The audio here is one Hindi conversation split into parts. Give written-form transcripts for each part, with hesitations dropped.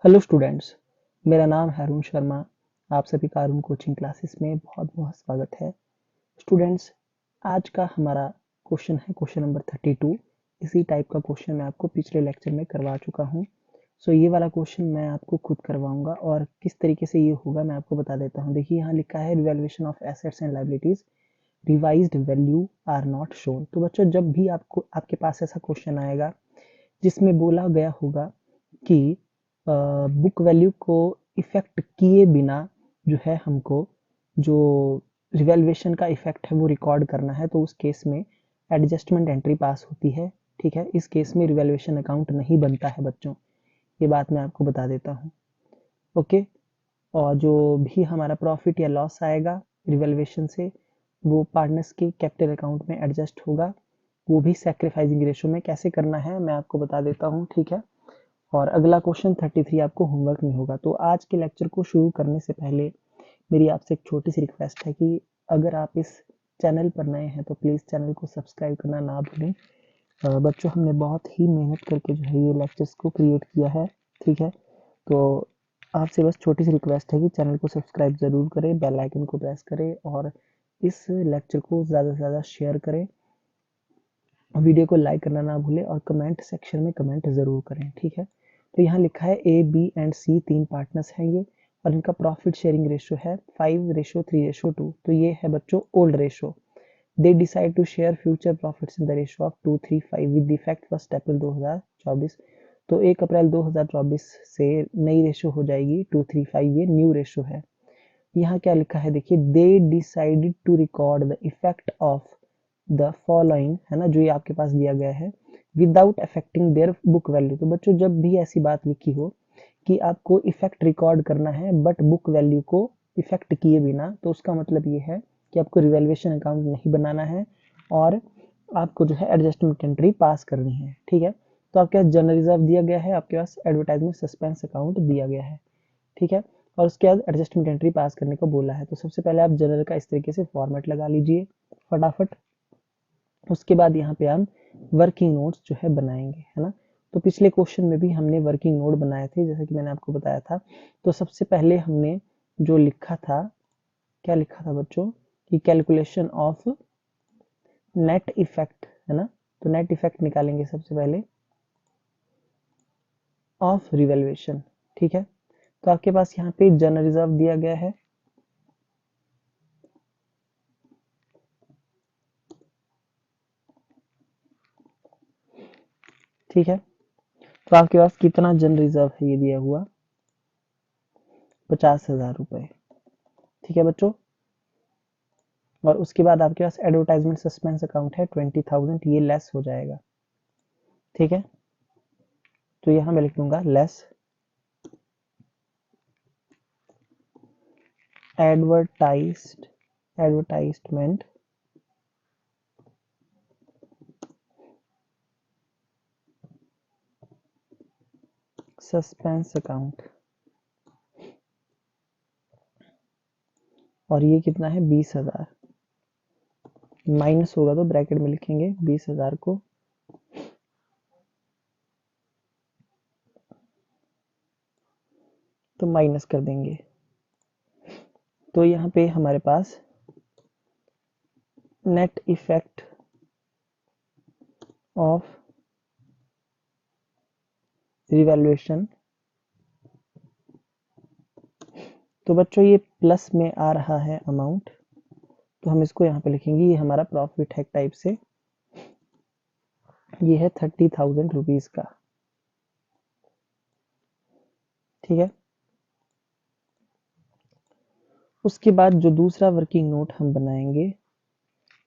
हेलो स्टूडेंट्स, मेरा नाम है अरुण शर्मा। आप सभी का अरुण कोचिंग क्लासेस में बहुत बहुत स्वागत है। स्टूडेंट्स, आज का हमारा क्वेश्चन है क्वेश्चन नंबर 32। इसी टाइप का क्वेश्चन मैं आपको पिछले लेक्चर में करवा चुका हूँ। सो ये वाला क्वेश्चन मैं आपको खुद करवाऊंगा और किस तरीके से ये होगा मैं आपको बता देता हूँ। देखिए यहाँ लिखा है revaluation of assets and liabilities, revised value are not shown. तो बच्चों, जब भी आपको आपके पास ऐसा क्वेश्चन आएगा जिसमें बोला गया होगा कि बुक वैल्यू को इफेक्ट किए बिना जो है हमको जो रिवैल्यूएशन का इफेक्ट है वो रिकॉर्ड करना है, तो उस केस में एडजस्टमेंट एंट्री पास होती है। ठीक है, इस केस में रिवैल्यूएशन अकाउंट नहीं बनता है बच्चों, ये बात मैं आपको बता देता हूँ। ओके, और जो भी हमारा प्रॉफिट या लॉस आएगा रिवैल्यूएशन से वो पार्टनर्स के कैपिटल अकाउंट में एडजस्ट होगा। वो भी सैक्रिफाइसिंग रेशो में कैसे करना है मैं आपको बता देता हूँ। ठीक है, और अगला क्वेश्चन 33 आपको होमवर्क में होगा। तो आज के लेक्चर को शुरू करने से पहले मेरी आपसे एक छोटी सी रिक्वेस्ट है कि अगर आप इस चैनल पर नए हैं तो प्लीज़ चैनल को सब्सक्राइब करना ना भूलें। बच्चों, हमने बहुत ही मेहनत करके जो है ये लेक्चर्स को क्रिएट किया है। ठीक है, तो आपसे बस छोटी सी रिक्वेस्ट है कि चैनल को सब्सक्राइब ज़रूर करें, बेल आइकन को प्रेस करें और इस लेक्चर को ज़्यादा से ज़्यादा शेयर करें। वीडियो को लाइक करना ना भूलें और कमेंट सेक्शन में कमेंट ज़रूर करें। ठीक है, तो यहाँ लिखा है ए बी एंड सी तीन पार्टनर्स हैं ये, और इनका प्रॉफिट शेयरिंग रेशो है 5:3:2। तो ये है बच्चों old ratio. They decide to share future profits in the ratio of 2:3:5 with effect 1 April 2024। तो 1 अप्रैल 2024 से नई रेशो हो जाएगी 2:3:5, ये न्यू रेशो है। यहाँ क्या लिखा है देखिए, they decided to record the effect of the following, है ना, जो ये आपके पास दिया गया है, without affecting their book value. तो बच्चों, जब भी ऐसी बात लिखी हो कि आपको इफेक्ट रिकॉर्ड करना है बट बुक वैल्यू को इफेक्ट किए बिना, तो उसका मतलब ये है कि आपको रिवैल्यूएशन अकाउंट नहीं बनाना है और आपको जो है एडजस्टमेंट एंट्री पास करनी है। ठीक है, तो आपके पास जनरल रिजर्व दिया गया है, आपके पास एडवर्टाइजमेंट सस्पेंस अकाउंट दिया गया है। ठीक है, और उसके बाद एडजस्टमेंट एंट्री पास करने को बोला है। तो सबसे पहले आप जनरल का इस तरीके से फॉर्मेट लगा लीजिए फटाफट। उसके बाद यहाँ पे हम वर्किंग नोट्स जो है बनाएंगे, है ना। तो पिछले क्वेश्चन में भी हमने वर्किंग नोट बनाए थे जैसा कि मैंने आपको बताया था। तो सबसे पहले हमने जो लिखा था, क्या लिखा था बच्चों, कि कैलकुलेशन ऑफ नेट इफेक्ट, है ना। तो नेट इफेक्ट निकालेंगे सबसे पहले ऑफ रिवैल्यूएशन। ठीक है, तो आपके पास यहाँ पे जनरल रिजर्व दिया गया है, ठीक है। तो आपके पास कितना जनरल रिजर्व है ये दिया हुआ, 50,000 रुपए। ठीक है बच्चों, और उसके बाद आपके पास एडवर्टाइजमेंट सस्पेंस अकाउंट है 20,000, ये लेस हो जाएगा। ठीक है, तो यहां मैं लिख दूंगा लेस एडवर्टाइजमेंट सस्पेंस अकाउंट, और ये कितना है 20,000। माइनस होगा तो ब्रैकेट में लिखेंगे 20,000 को, तो माइनस कर देंगे। तो यहाँ पे हमारे पास नेट इफेक्ट ऑफ रिवैल्यूएशन, तो बच्चों ये प्लस में आ रहा है अमाउंट, तो हम इसको यहाँ पे लिखेंगे, ये हमारा प्रॉफिट है टाइप से, ये है 30,000 रुपीज का। ठीक है, उसके बाद जो दूसरा वर्किंग नोट हम बनाएंगे,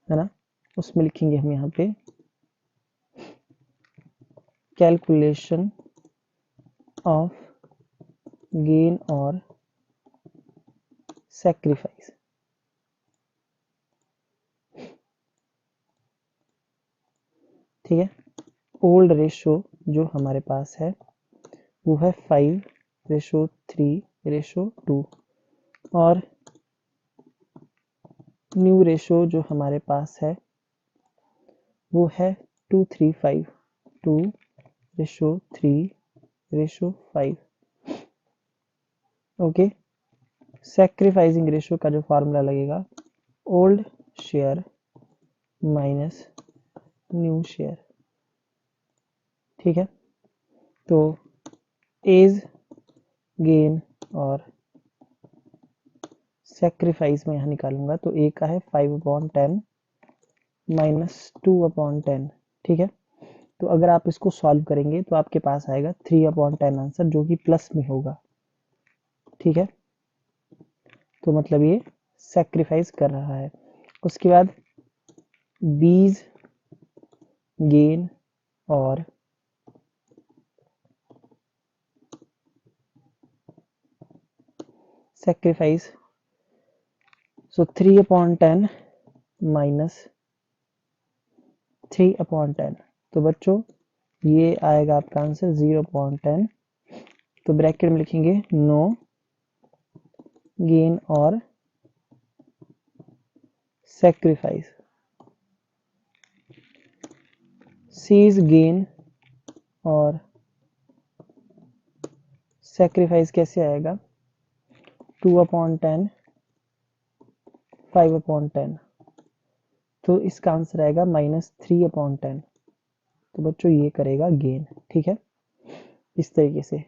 है ना, उसमें लिखेंगे हम यहाँ पे कैलकुलेशन ऑफ गेन और सैक्रिफाइस। ठीक है, ओल्ड रेशो जो हमारे पास है वो है 5:3:2, और न्यू रेशो जो हमारे पास है वो है 2:3:5, 2:3:5। ओके, सैक्रिफाइसिंग रेशियो का जो फॉर्मूला लगेगा, old share minus new share. ठीक है, तो एज, गेन और सैक्रिफाइस में यहाँ निकालूंगा, तो ए का है 5/10 माइनस 2/10। ठीक है, तो अगर आप इसको सॉल्व करेंगे तो आपके पास आएगा 3/10 आंसर, जो कि प्लस में होगा। ठीक है, तो मतलब ये सैक्रिफाइस कर रहा है। उसके बाद बीज, गेन और सैक्रिफाइस, सो 3/10 माइनस 3/10, तो बच्चों ये आएगा आपका आंसर 0/10। तो ब्रैकेट में लिखेंगे नो गेन और सैक्रिफाइस। सीज गेन और सैक्रिफाइस कैसे आएगा, 2/10 5/10, तो इसका आंसर आएगा -3/10। तो बच्चों ये करेगा गेन। ठीक है, इस तरीके से।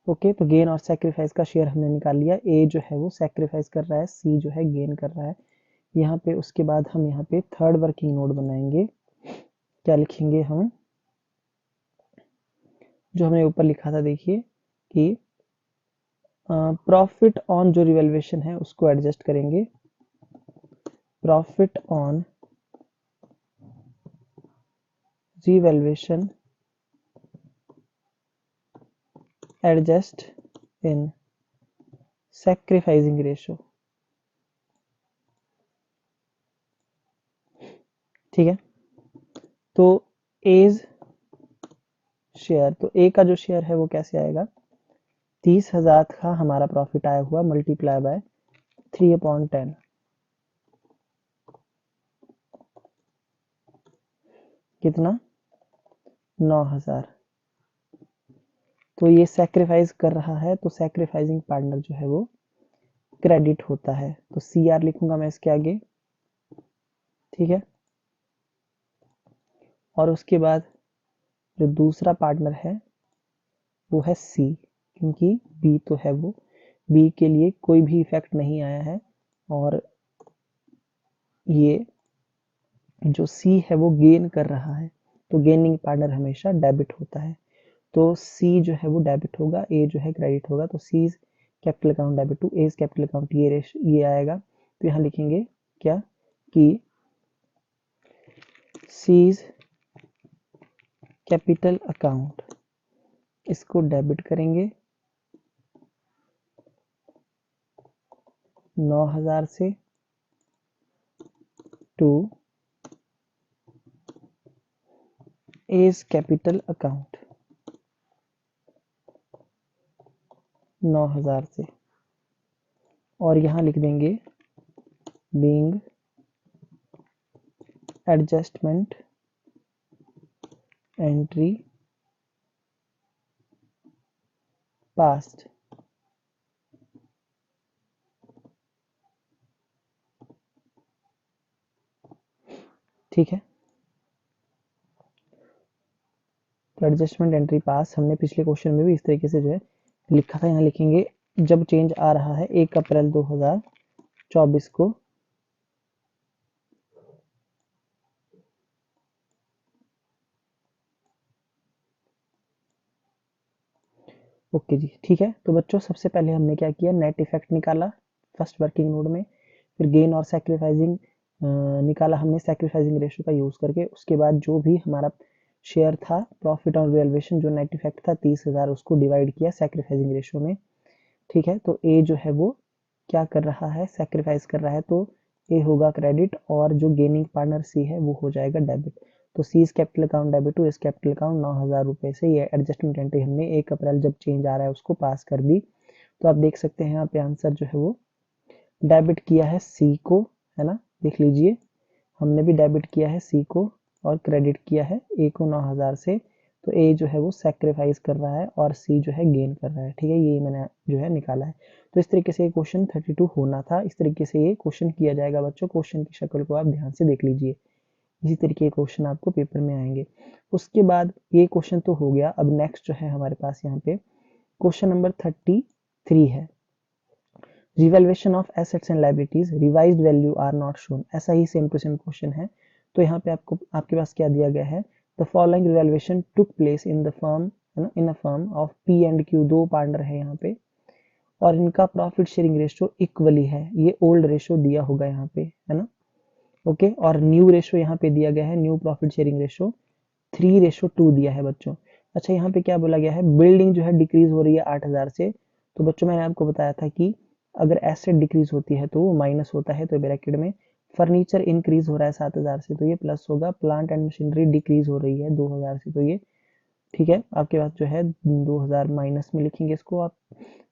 ओके, तो गेन और सैक्रिफाइस का शेयर हमने निकाल लिया। ए जो है वो सैक्रिफाइस कर रहा है, सी जो है गेन कर रहा है। यहाँ पे उसके बाद हम यहाँ पे थर्ड वर्किंग नोट बनाएंगे। क्या लिखेंगे हम, जो हमने ऊपर लिखा था देखिए कि प्रॉफिट ऑन जो रिवैल्यूएशन है उसको एडजस्ट करेंगे। Profit on revaluation adjust in sacrificing ratio. ठीक है, तो एज शेयर, तो ए का जो शेयर है वो कैसे आएगा, 30,000 का हमारा प्रॉफिट आया हुआ मल्टीप्लाई बाय 3/10, कितना 9,000। तो ये सैक्रिफाइस कर रहा है, तो सैक्रिफाइसिंग पार्टनर जो है वो क्रेडिट होता है, तो सी आर लिखूंगा मैं इसके आगे। ठीक है, और उसके बाद जो दूसरा पार्टनर है वो है सी, क्योंकि बी तो है वो, बी के लिए कोई भी इफेक्ट नहीं आया है, और ये जो सी है वो गेन कर रहा है, तो गेनिंग पार्टनर हमेशा डेबिट होता है। तो सी जो है वो डेबिट होगा, ए जो है क्रेडिट होगा, तो C capital account debit to A's capital account, ये आएगा। तो यहाँ लिखेंगे क्या कि सीज कैपिटल अकाउंट, इसको डेबिट करेंगे 9,000 से टू एज कैपिटल अकाउंट 9,000 से, और यहाँ लिख देंगे बीइंग एडजस्टमेंट एंट्री पास्ट। ठीक है, तो एडजस्टमेंट एंट्री पास हमने पिछले क्वेश्चन में भी इस तरीके से जो है लिखा था। यहाँ लिखेंगे जब चेंज आ रहा है 1 अप्रैल 2024 को, ओके जी। ठीक है, तो बच्चों सबसे पहले हमने क्या किया, नेट इफेक्ट निकाला फर्स्ट वर्किंग नोट में, फिर गेन और सैक्रिफाइसिंग निकाला हमने सैक्रिफाइसिंग रेशियो का यूज करके। उसके बाद जो भी हमारा शेयर था प्रॉफिट ऑन रिवैल्यूएशन, जो नेट इफेक्ट था 30,000, उसको डिवाइड किया सैक्रिफाइसिंग रेशियो में। ठीक है, तो ए जो है वो क्या कर रहा है, सैक्रिफाइस कर रहा है, तो ए होगा क्रेडिट, और जो गेनिंग पार्टनर सी है वो हो जाएगा डेबिट। तो C is capital account debit to इस कैपिटल अकाउंट 9,000 रुपए से ये एडजस्टमेंट एंट्री हमने 1 अप्रैल जब चेंज आ रहा है उसको पास कर दी। तो आप देख सकते हैं यहाँ पे आंसर जो है वो डेबिट किया है सी को, है ना, देख लीजिए हमने भी डेबिट किया है सी को और क्रेडिट किया है ए को 9,000 से। तो ए जो है वो सेक्रीफाइस कर रहा है और सी जो है गेन कर रहा है। ठीक है, ये मैंने जो है निकाला है। तो इस तरीके से ये क्वेश्चन 32 होना था। इस तरीके से ये क्वेश्चन किया जाएगा बच्चों। क्वेश्चन की शक्ल को आप ध्यान से देख लीजिए, इसी तरीके के क्वेश्चन आपको पेपर में आएंगे। उसके बाद ये क्वेश्चन तो हो गया। अब नेक्स्ट जो है हमारे पास यहाँ पे क्वेश्चन नंबर 33 है। Revaluation of assets and liabilities, revised value are not shown. ऐसा ही सेम टू सेम क्वेश्चन है। तो यहाँ पे आपको आपके पास क्या दिया गया है, the following revaluation took place in the firm, है ना, in a firm of P and Q. दो पार्टनर है यहाँ पे और इनका प्रॉफिट शेयरिंग रेशो इक्वली है। ये ओल्ड रेशो दिया होगा यहाँ पे, है ना, ओके। और न्यू रेशो यहाँ पे दिया गया है, न्यू प्रॉफिट शेयरिंग रेशो 3:2 दिया है बच्चों। अच्छा, यहाँ पे क्या बोला गया है, बिल्डिंग जो है डिक्रीज हो रही है 8,000 से। तो बच्चों मैंने आपको बताया था कि अगर एसेट डिक्रीज होती है तो वो माइनस होता है, तो ब्रैकेट में फर्नीचर इंक्रीज हो रहा है 7,000 से, तो ये प्लस होगा। प्लांट एंड मशीनरी डिक्रीज हो रही है 2,000 से, तो ये ठीक है आपके पास जो है 2,000 माइनस में लिखेंगे इसको आप।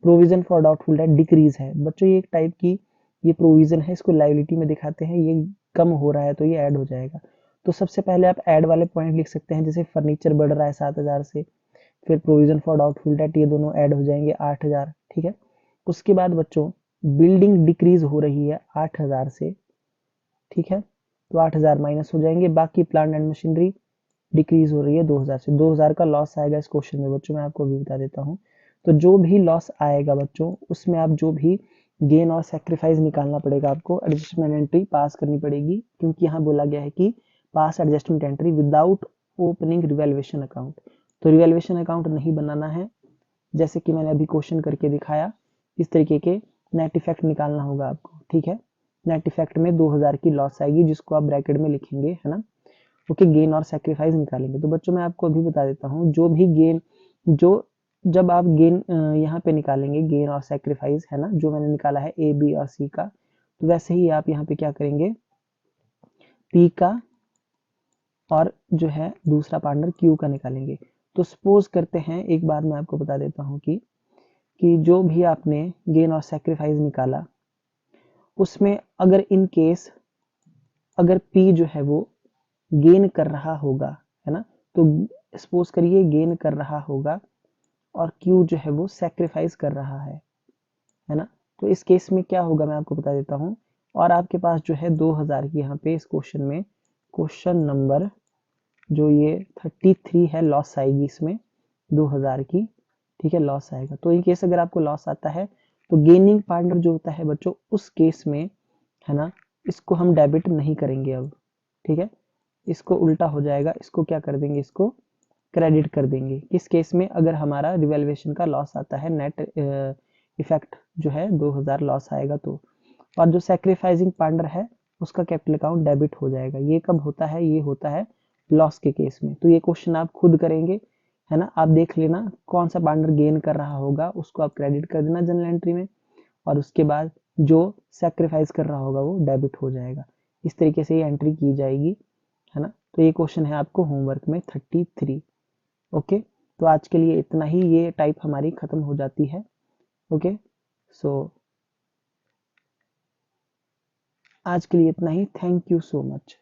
Provision for doubtful debt decrease है बच्चों, ये एक टाइप की ये प्रोविजन है, इसको लायबिलिटी में दिखाते हैं, ये कम हो रहा है तो ये ऐड हो जाएगा। तो सबसे पहले आप ऐड वाले पॉइंट लिख सकते हैं, जैसे फर्नीचर बढ़ रहा है 7,000 से, फिर प्रोविजन फॉर डाउटफुल डेट, ये दोनों ऐड हो जाएंगे 8,000। ठीक है, उसके बाद बच्चों बिल्डिंग डिक्रीज हो रही है 8,000 से, ठीक है, तो 8,000 माइनस हो जाएंगे। बाकी प्लांट एंड मशीनरी डिक्रीज हो रही है 2,000 से। 2,000 का लॉस आएगा इस क्वेश्चन में बच्चों, मैं आपको अभी बता देता हूँ। तो जो भी लॉस आएगा बच्चों, उसमें आप जो भी गेन और सेक्रीफाइस निकालना पड़ेगा आपको, एडजस्टमेंट एंट्री पास करनी पड़ेगी, क्योंकि यहाँ बोला गया है कि pass adjustment entry without opening revaluation account. तो रिवैल्यूएशन अकाउंट नहीं बनाना है, जैसे कि मैंने अभी क्वेश्चन करके दिखाया, इस तरीके के नेट इफेक्ट निकालना होगा आपको। ठीक है, नेट इफेक्ट में 2,000 की लॉस आएगी, जिसको आप ब्रैकेट में लिखेंगे, है ना, ओके। गेन और सेक्रीफाइस निकालेंगे। तो बच्चों मैं आपको अभी बता देता हूँ, जो भी गेन जो जब आप गेन यहाँ पे निकालेंगे, गेन और सेक्रीफाइस, है ना, जो मैंने निकाला है ए बी और सी का, तो वैसे ही आप यहाँ पे क्या करेंगे, पी का और जो है दूसरा पार्टनर क्यू का निकालेंगे। तो सपोज करते हैं, एक बार मैं आपको बता देता हूँ कि जो भी आपने गेन और सेक्रीफाइस निकाला, उसमें अगर इन केस अगर पी जो है वो गेन कर रहा होगा, है ना, तो सपोज करिए गेन कर रहा होगा और क्यू जो है वो सेक्रीफाइस कर रहा है ना, तो इस केस में क्या होगा मैं आपको बता देता हूँ। और आपके पास जो है 2,000 की यहाँ पे इस क्वेश्चन में, क्वेश्चन नंबर जो ये 33 है, लॉस आएगी इसमें 2,000 की। ठीक है, लॉस आएगा। तो इन केस अगर आपको लॉस आता है तो गेनिंग पार्टनर जो होता है बच्चों, उस केस में, है ना, इसको हम डेबिट नहीं करेंगे अब। ठीक है, इसको उल्टा हो जाएगा, इसको क्या कर देंगे, इसको क्रेडिट कर देंगे। किस केस में, अगर हमारा रिवैल्यूएशन का लॉस आता है, नेट इफेक्ट जो है 2,000 लॉस आएगा तो। और जो सैक्रिफाइसिंग पार्टनर है उसका कैपिटल अकाउंट डेबिट हो जाएगा। ये कब होता है, ये होता है लॉस के केस में। तो ये क्वेश्चन आप खुद करेंगे, है ना, आप देख लेना कौन सा पार्टनर गेन कर रहा होगा, उसको आप क्रेडिट कर देना जनरल एंट्री में, और उसके बाद जो सैक्रिफाइस कर रहा होगा वो डेबिट हो जाएगा। इस तरीके से ये एंट्री की जाएगी, है ना। तो ये क्वेश्चन है आपको होमवर्क में 33। ओके, तो आज के लिए इतना ही, ये टाइप हमारी खत्म हो जाती है। ओके, सो आज के लिए इतना ही। Thank you so much.